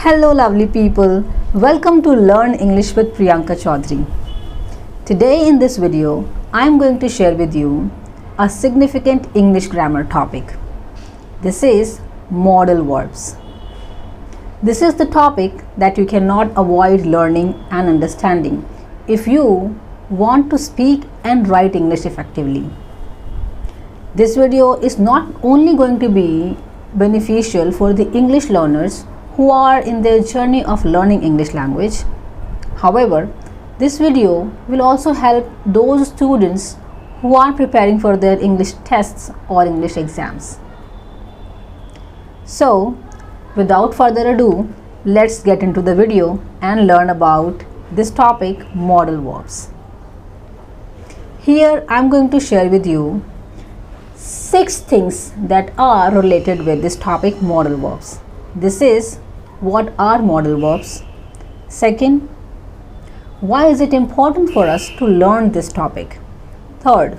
Hello lovely people, welcome to Learn English with Priyanka Chaudhary. Today in this video, I am going to share with you a significant English grammar topic. This is modal verbs. This is the topic that you cannot avoid learning and understanding if you want to speak and write English effectively. This video is not only going to be beneficial for the English learners who are in their journey of learning English language. However, this video will also help those students who are preparing for their English tests or English exams. So, without further ado, let's get into the video and learn about this topic, modal verbs. Here I am going to share with you 6 things that are related with this topic, modal verbs. This is what are modal verbs. Second, why is it important for us to learn this topic? Third,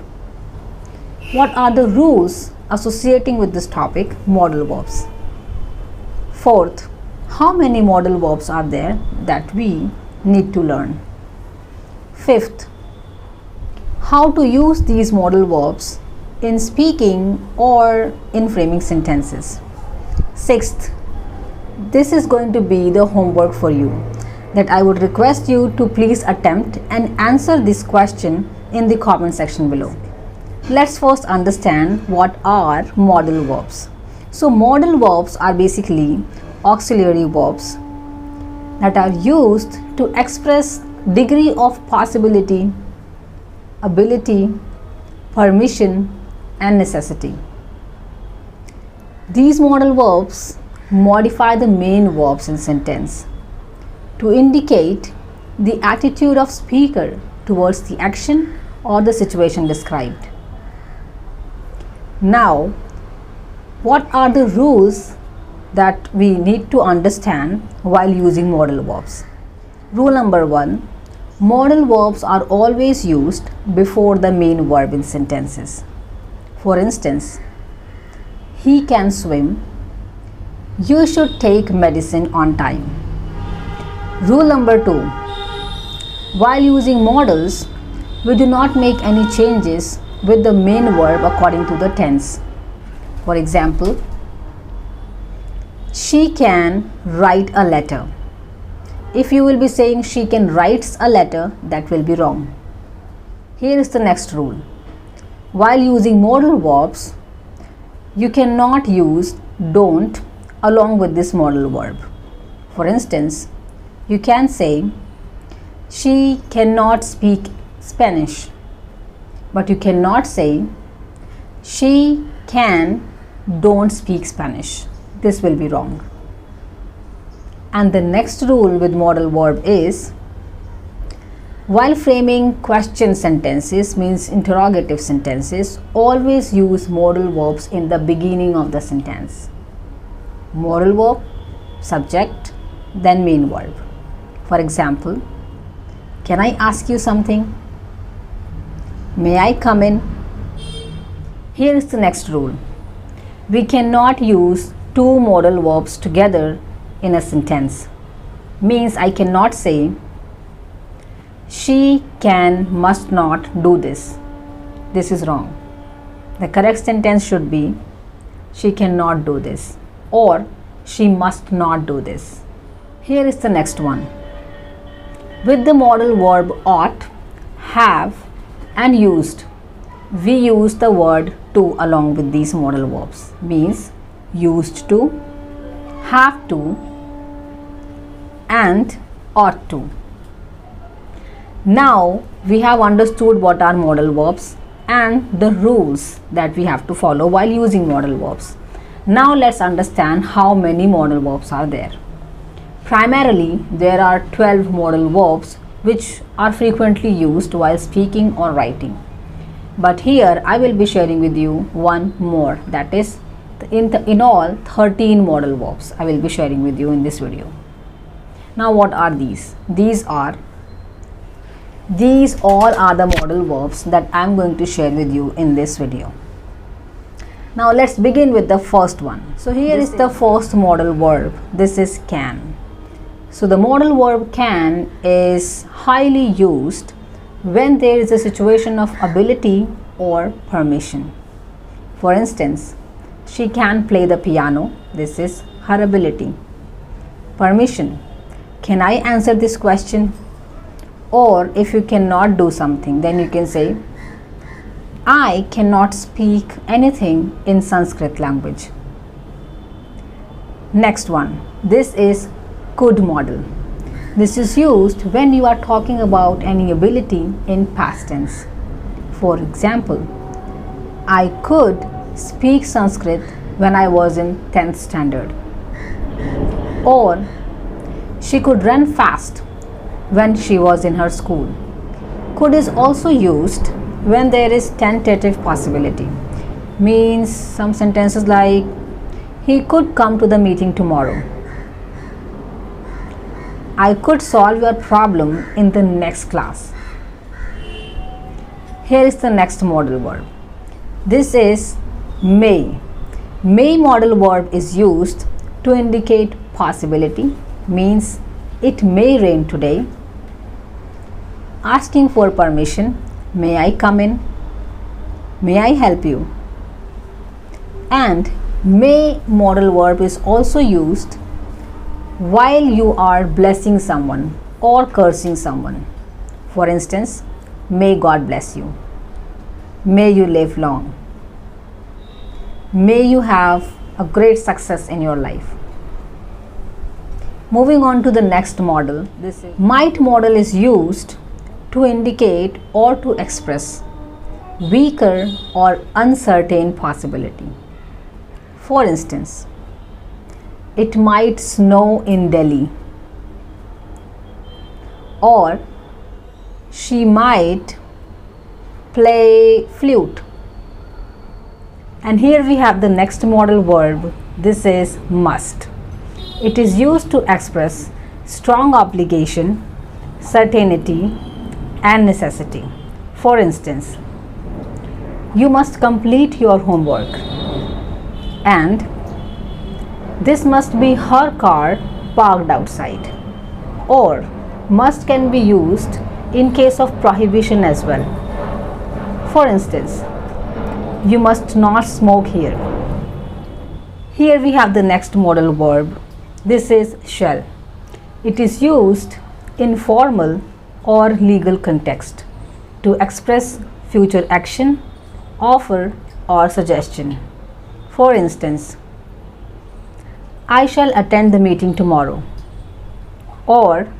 what are the rules associating with this topic, modal verbs? Fourth, how many modal verbs are there that we need to learn? Fifth, how to use these modal verbs in speaking or in framing sentences. Sixth, this is going to be the homework for you that I would request you to please attempt and answer this question in the comment section below. Let's first understand what are modal verbs. So modal verbs are basically auxiliary verbs that are used to express degree of possibility, ability, permission and necessity. These modal verbs modify the main verbs in sentence to indicate the attitude of speaker towards the action or the situation described. Now, what are the rules that we need to understand while using modal verbs? Rule number 1, modal verbs are always used before the main verb in sentences. For instance, he can swim. You should take medicine on time. Rule number 2, while using modals, we do not make any changes with the main verb according to the tense. For example, she can write a letter. If you will be saying she can write a letter, that will be wrong. Here is the next rule. While using modal verbs, you cannot use don't along with this modal verb. For instance, you can say she cannot speak Spanish, but you cannot say she can don't speak Spanish. This will be wrong. And the next rule with modal verb is, while framing question sentences, means interrogative sentences, always use modal verbs in the beginning of the sentence. Modal verb, subject, then main verb. For example, can I ask you something? May I come in? Here is the next rule. We cannot use two modal verbs together in a sentence. Means I cannot say she must not do this. This is wrong. The correct sentence should be she cannot do this or she must not do this. Here is the next one. With the modal verb ought, have and used, we use the word to along with these modal verbs. Means used to, have to and ought to. Now we have understood what are modal verbs and the rules that we have to follow while using modal verbs. Now let's understand how many modal verbs are there. Primarily, there are 12 modal verbs which are frequently used while speaking or writing. But here I will be sharing with you one more, that is in all 13 modal verbs I will be sharing with you in this video. Now what are these? These all are the modal verbs that I am going to share with you in this video. Now let's begin with the first one. So here is the first modal verb. This is can. So the modal verb can is highly used when there is a situation of ability or permission. For instance, she can play the piano. This is her ability. Permission. Can I answer this question? Or if you cannot do something, then you can say, I cannot speak anything in Sanskrit language. Next one. This is could modal. This is used when you are talking about any ability in past tense. For example, I could speak Sanskrit when I was in 10th standard. Or she could run fast when she was in her school. Could is also used when there is tentative possibility. Means some sentences like, he could come to the meeting tomorrow. I could solve your problem in the next class. Here is the next modal verb. This is may. May modal verb is used to indicate possibility, means it may rain today. Asking for permission, may I come in? May I help you? And may modal verb is also used while you are blessing someone or cursing someone. For instance, may God bless you. May you live long. May you have a great success in your life. Moving on to the next modal, this is might modal is used to indicate or to express weaker or uncertain possibility. For instance, it might snow in Delhi, or she might play flute. And here we have the next modal verb. This is must. It is used to express strong obligation, certainty, and necessity. For instance, you must complete your homework, and this must be her car parked outside. Or must can be used in case of prohibition as well. For instance, you must not smoke here. Here we have the next modal verb. This is shall. It is used in formal or legal context to express future action, offer, or suggestion. For instance, I shall attend the meeting tomorrow. Or,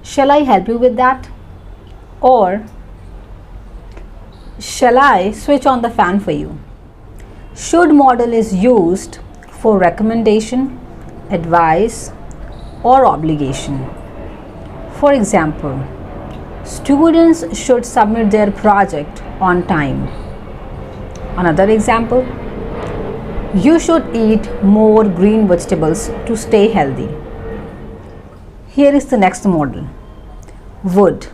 shall I help you with that? Or, shall I switch on the fan for you? Should modal is used for recommendation, advice, or obligation. For example, students should submit their project on time. Another example, you should eat more green vegetables to stay healthy. Here is the next modal, would.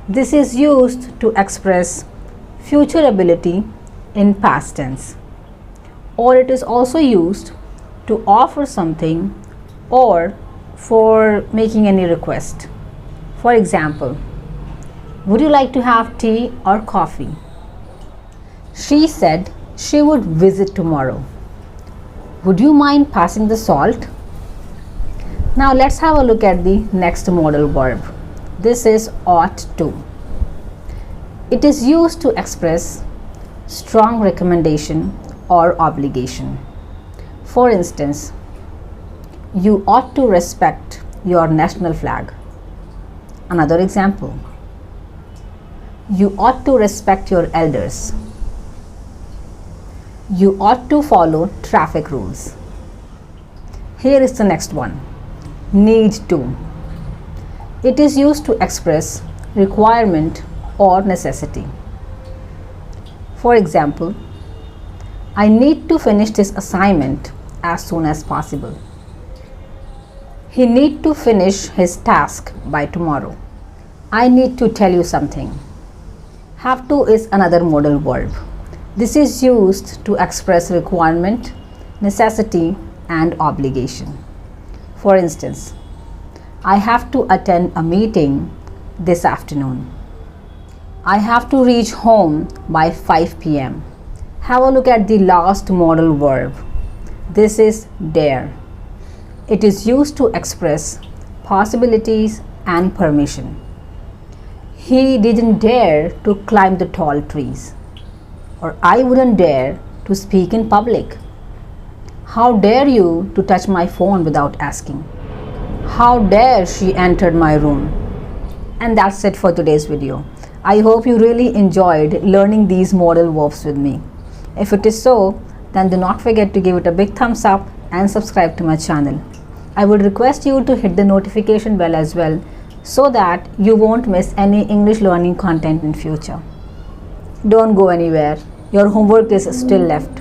This is used to express future ability in past tense, or it is also used to offer something or for making any request. For example, would you like to have tea or coffee? She said she would visit tomorrow. Would you mind passing the salt? Now let's have a look at the next modal verb. This is ought to. It is used to express strong recommendation or obligation. For instance, you ought to respect your national flag. Another example, you ought to respect your elders. You ought to follow traffic rules. Here is the next one, need to. It is used to express requirement or necessity. For example, I need to finish this assignment as soon as possible. He need to finish his task by tomorrow. I need to tell you something. Have to is another modal verb. This is used to express requirement, necessity, and obligation. For instance, I have to attend a meeting this afternoon. I have to reach home by 5 p.m. Have a look at the last modal verb. This is dare. It is used to express possibilities and permission. He didn't dare to climb the tall trees. Or I wouldn't dare to speak in public. How dare you to touch my phone without asking? How dare she entered my room? And that's it for today's video. I hope you really enjoyed learning these modal verbs with me. If it is so, then do not forget to give it a big thumbs up and subscribe to my channel. I would request you to hit the notification bell as well so that you won't miss any English learning content in future. Don't go anywhere. Your homework is still left.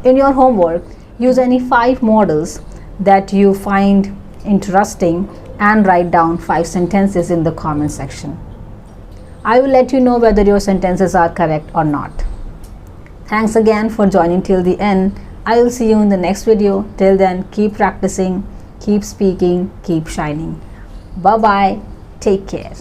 In your homework, use any 5 modals that you find interesting and write down 5 sentences in the comment section. I will let you know whether your sentences are correct or not. Thanks again for joining till the end. I will see you in the next video. Till then, keep practicing, keep speaking, keep shining. Bye bye. Take care.